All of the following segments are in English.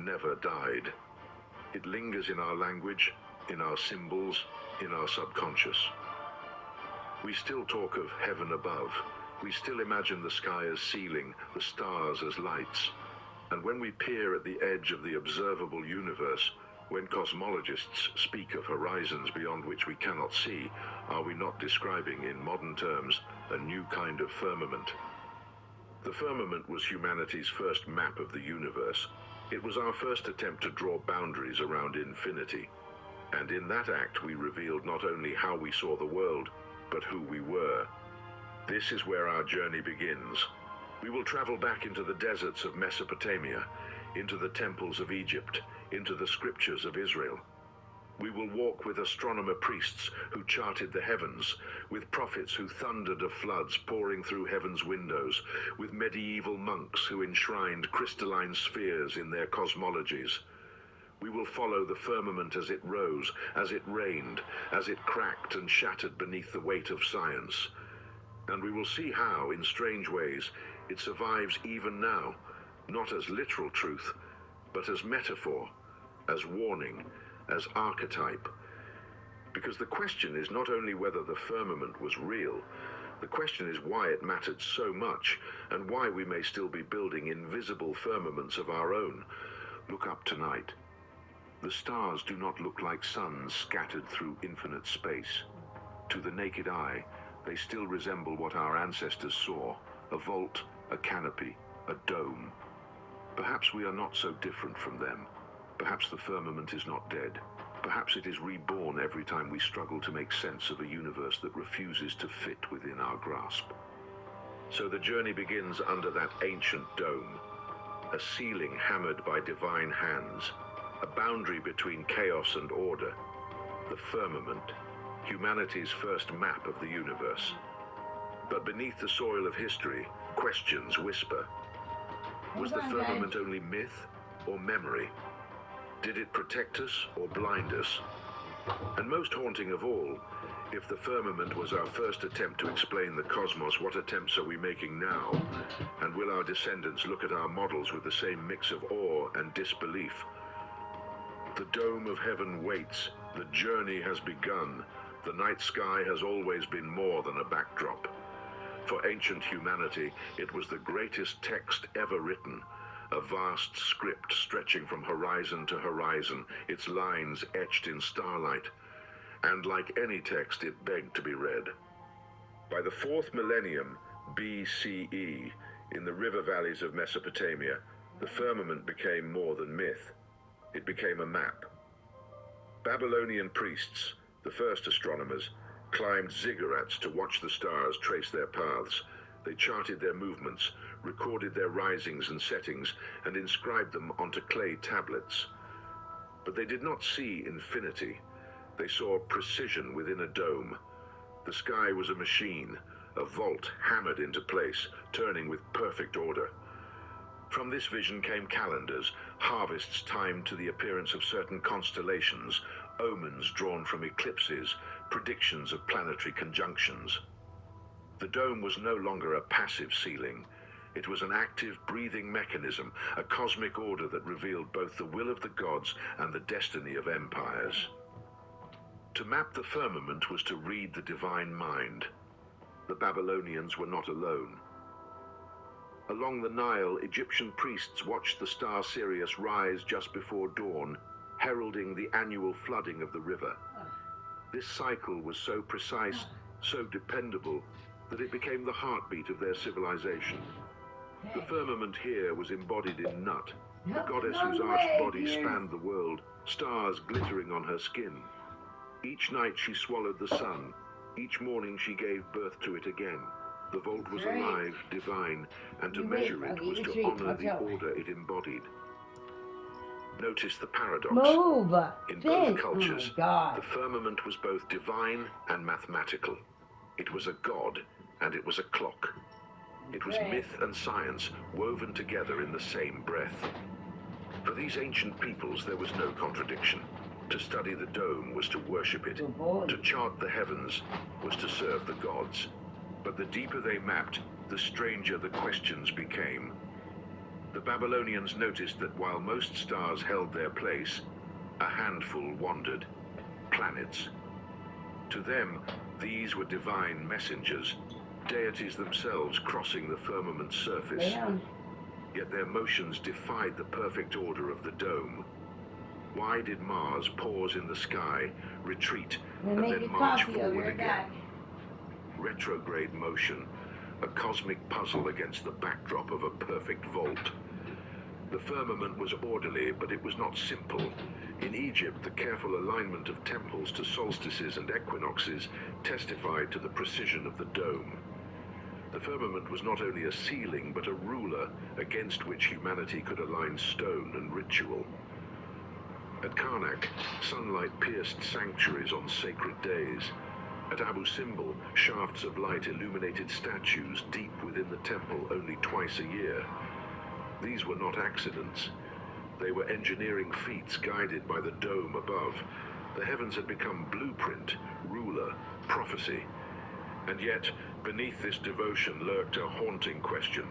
never died. It lingers in our language, in our symbols, in our subconscious. We still talk of heaven above. We still imagine the sky as ceiling, the stars as lights. And when we peer at the edge of the observable universe, when cosmologists speak of horizons beyond which we cannot see, are we not describing, in modern terms, a new kind of firmament? The firmament was humanity's first map of the universe. It was our first attempt to draw boundaries around infinity. And in that act, we revealed not only how we saw the world, but who we were. This is where our journey begins. We will travel back into the deserts of Mesopotamia, into the temples of Egypt, into the scriptures of Israel. We will walk with astronomer priests who charted the heavens, with prophets who thundered of floods pouring through heaven's windows, with medieval monks who enshrined crystalline spheres in their cosmologies. We will follow the firmament as it rose, as it rained, as it cracked and shattered beneath the weight of science. And we will see how, in strange ways, it survives even now, not as literal truth, but as metaphor, as warning, as archetype. Because the question is not only whether the firmament was real, the question is why it mattered so much, and why we may still be building invisible firmaments of our own. Look up tonight. The stars do not look like suns scattered through infinite space. To the naked eye, they still resemble what our ancestors saw, a vault, a canopy, a dome. Perhaps we are not so different from them. Perhaps the firmament is not dead. Perhaps it is reborn every time we struggle to make sense of a universe that refuses to fit within our grasp. So the journey begins under that ancient dome, a ceiling hammered by divine hands, a boundary between chaos and order, the firmament, humanity's first map of the universe. But beneath the soil of history, questions whisper. Was the firmament only myth or memory? Did it protect us or blind us? And most haunting of all, if the firmament was our first attempt to explain the cosmos, what attempts are we making now? And will our descendants look at our models with the same mix of awe and disbelief? The dome of heaven waits. The journey has begun. The night sky has always been more than a backdrop. For ancient humanity, it was the greatest text ever written, a vast script stretching from horizon to horizon, its lines etched in starlight. And like any text, it begged to be read. By the 4th millennium BCE, in the river valleys of Mesopotamia, the firmament became more than myth. It became a map. Babylonian priests, the first astronomers, climbed ziggurats to watch the stars trace their paths. They charted their movements, recorded their risings and settings, and inscribed them onto clay tablets. But they did not see infinity. They saw precision within a dome. The sky was a machine, a vault hammered into place, turning with perfect order. From this vision came calendars, harvests timed to the appearance of certain constellations, omens drawn from eclipses, predictions of planetary conjunctions. The dome was no longer a passive ceiling. It was an active, breathing mechanism, a cosmic order that revealed both the will of the gods and the destiny of empires. To map the firmament was to read the divine mind. The Babylonians were not alone. Along the Nile, Egyptian priests watched the star Sirius rise just before dawn, heralding the annual flooding of the river. This cycle was so precise, so dependable, that it became the heartbeat of their civilization. The firmament here was embodied in Nut, the goddess whose arched body spanned the world, stars glittering on her skin. Each night she swallowed the sun. Each morning she gave birth to it again. The vault was alive, divine, and to measure it was to honor the order it embodied. Notice the paradox. In both cultures, the firmament was both divine and mathematical. It was a god, and it was a clock. It was myth and science woven together in the same breath. For these ancient peoples, there was no contradiction. To study the dome was to worship it. To chart the heavens was to serve the gods. But the deeper they mapped, the stranger the questions became. The Babylonians noticed that while most stars held their place, a handful wandered, planets. To them, these were divine messengers, deities themselves crossing the firmament's surface. Yet their motions defied the perfect order of the dome. Why did Mars pause in the sky, retreat, and then march forward again? Retrograde motion, a cosmic puzzle against the backdrop of a perfect vault. The firmament was orderly, but it was not simple. In Egypt, the careful alignment of temples to solstices and equinoxes testified to the precision of the dome. The firmament was not only a ceiling, but a ruler against which humanity could align stone and ritual. At Karnak, sunlight pierced sanctuaries on sacred days. At Abu Simbel, shafts of light illuminated statues deep within the temple only twice a year. These were not accidents. They were engineering feats guided by the dome above. The heavens had become blueprint, ruler, prophecy. And yet, beneath this devotion lurked a haunting question.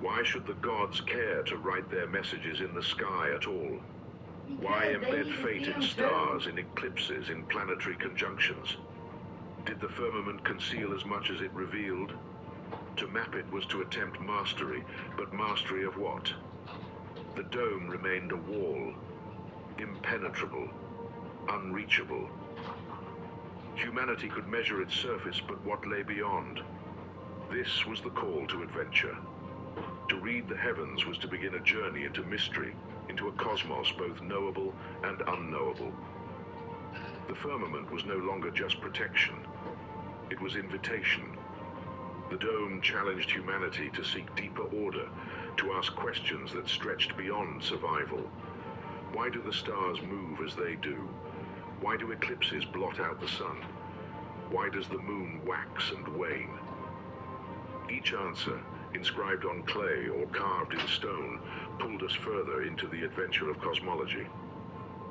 Why should the gods care to write their messages in the sky at all? Why embed fate in stars, in eclipses, in planetary conjunctions? Did the firmament conceal as much as it revealed? To map it was to attempt mastery, but mastery of what? The dome remained a wall, impenetrable, unreachable. Humanity could measure its surface, but what lay beyond? This was the call to adventure. To read the heavens was to begin a journey into mystery, into a cosmos both knowable and unknowable. The firmament was no longer just protection. It was invitation. The dome challenged humanity to seek deeper order, to ask questions that stretched beyond survival. Why do the stars move as they do? Why do eclipses blot out the sun? Why does the moon wax and wane? Each answer, inscribed on clay or carved in stone, pulled us further into the adventure of cosmology.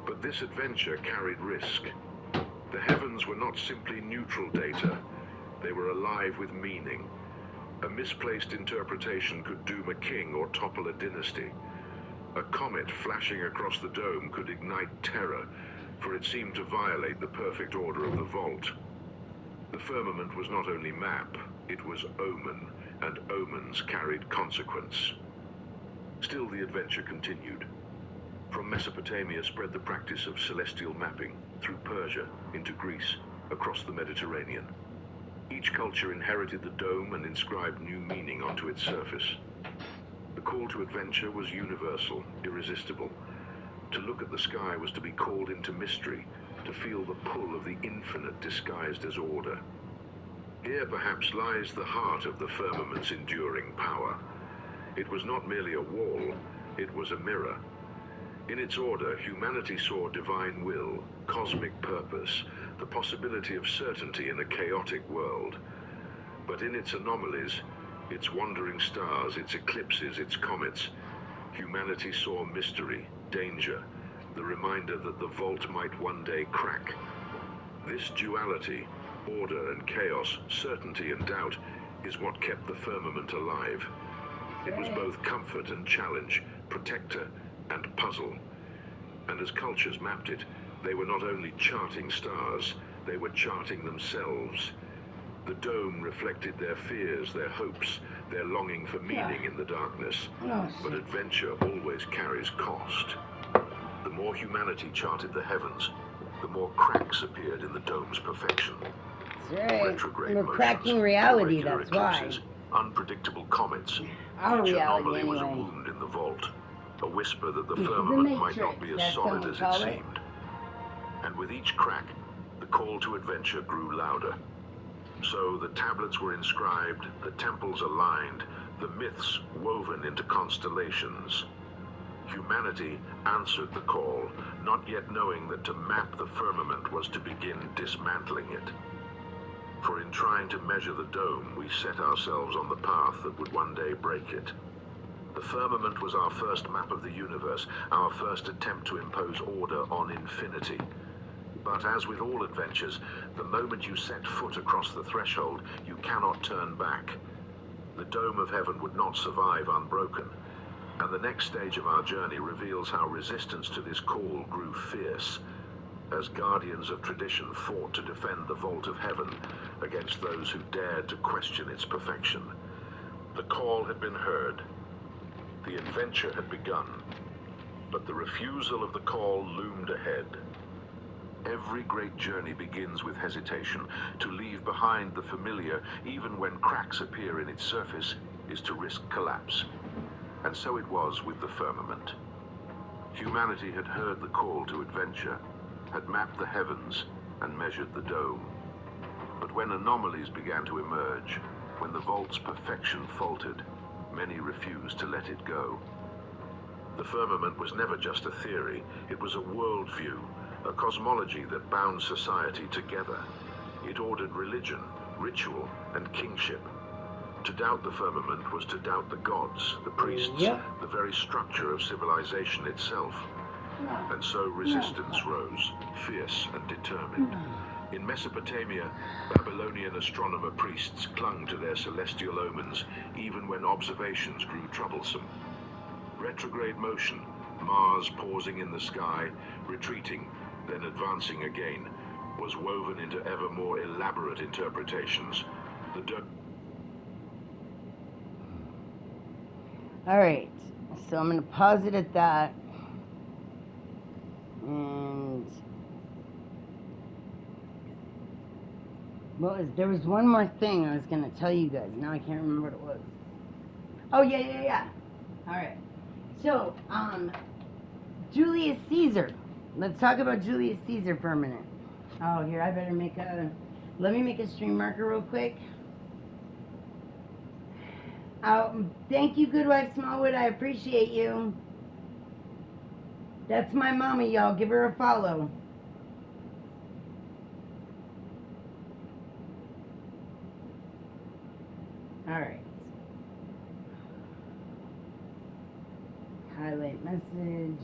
But this adventure carried risk. The heavens were not simply neutral data. They were alive with meaning. A misplaced interpretation could doom a king or topple a dynasty. A comet flashing across the dome could ignite terror, for it seemed to violate the perfect order of the vault. The firmament was not only map, it was omen, and omens carried consequence. Still, the adventure continued. From Mesopotamia spread the practice of celestial mapping, through Persia, into Greece, across the Mediterranean. Each culture inherited the dome and inscribed new meaning onto its surface. The call to adventure was universal, irresistible. To look at the sky was to be called into mystery, to feel the pull of the infinite disguised as order. Here perhaps lies the heart of the firmament's enduring power. It was not merely a wall, it was a mirror. In its order, humanity saw divine will, cosmic purpose, the possibility of certainty in a chaotic world. But in its anomalies, its wandering stars, its eclipses, its comets, humanity saw mystery, danger, the reminder that the vault might one day crack. This duality, order and chaos, certainty and doubt, is what kept the firmament alive. It was both comfort and challenge, protector and puzzle. And as cultures mapped it, they were not only charting stars, they were charting themselves. The dome reflected their fears, their hopes, their longing for meaning in the darkness. But adventure always carries cost. The more humanity charted the heavens, the more cracks appeared in the dome's perfection. Retrograde We're motions, cracking reality, irregular that's why. eclipses, unpredictable comets. Our Each reality, anomaly was a anyway. wound in the vault, a whisper that the The firmament might Matrix, not be as that's solid what we as it call it. seemed. And with each crack, the call to adventure grew louder. So the tablets were inscribed, the temples aligned, the myths woven into constellations. Humanity answered the call, not yet knowing that to map the firmament was to begin dismantling it. For in trying to measure the dome, we set ourselves on the path that would one day break it. The firmament was our first map of the universe, our first attempt to impose order on infinity. But as with all adventures, the moment you set foot across the threshold, you cannot turn back. The dome of heaven would not survive unbroken. And the next stage of our journey reveals how resistance to this call grew fierce, as guardians of tradition fought to defend the vault of heaven against those who dared to question its perfection. The call had been heard, the adventure had begun, but the refusal of the call loomed ahead. Every great journey begins with hesitation. To leave behind the familiar, even when cracks appear in its surface, is to risk collapse. And so it was with the firmament. Humanity had heard the call to adventure, had mapped the heavens and measured the dome. But when anomalies began to emerge, when the vault's perfection faltered, many refused to let it go. The firmament was never just a theory, it was a worldview, a cosmology that bound society together. It ordered religion, ritual, and kingship. To doubt the firmament was to doubt the gods, the priests, the very structure of civilization itself. And so resistance rose, fierce and determined. In Mesopotamia, Babylonian astronomer priests clung to their celestial omens, even when observations grew troublesome. Retrograde motion, Mars pausing in the sky, retreating, then advancing again, was woven into ever more elaborate interpretations. Alright, so I'm going to pause it at that. And there was one more thing I was going to tell you guys. Now I can't remember what it was. Oh, yeah. Alright. So, Julius Caesar. Let's talk about Julius Caesar for a minute. Oh, here, I better let me make a stream marker real quick. Thank you, Good Wife Smallwood. I appreciate you. That's my mama, y'all. Give her a follow. Alright. Highlight message.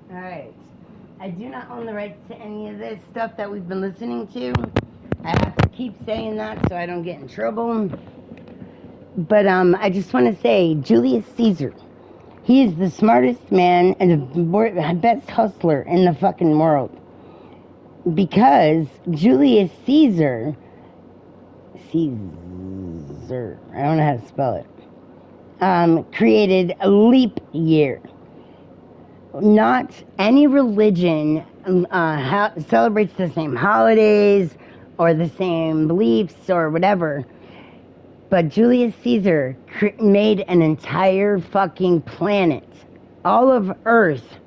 Alright. I do not own the rights to any of this stuff that we've been listening to. I have to keep saying that so I don't get in trouble. But I just want to say, Julius Caesar, he is the smartest man and the best hustler in the fucking world. Because Julius Caesar, I don't know how to spell it, created a leap year. Not any religion celebrates the same holidays or the same beliefs or whatever. But Julius Caesar made an entire fucking planet. All of Earth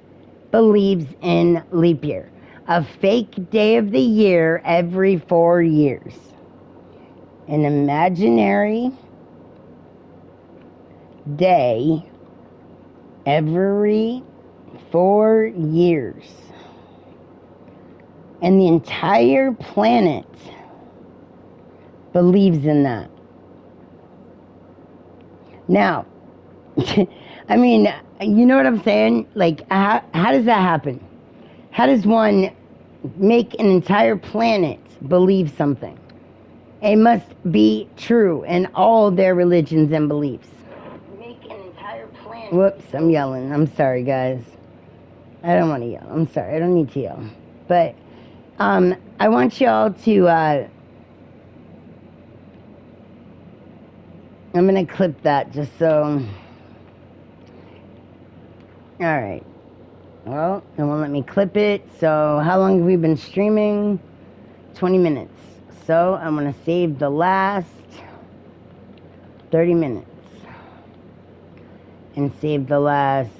believes in leap year. A fake day of the year every 4 years. An imaginary day every 4 years. And the entire planet believes in that. Now, I mean, you know what I'm saying? Like, how does that happen? How does one make an entire planet believe something? It must be true in all their religions and beliefs. Make an entire planet. Whoops, I'm yelling. I'm sorry, guys. I don't want to yell. I'm sorry. I don't need to yell. But I want y'all to... I'm going to clip that just so... Alright. Well, it won't let me clip it. So how long have we been streaming? 20 minutes. So I'm going to save the last 30 minutes. And save the last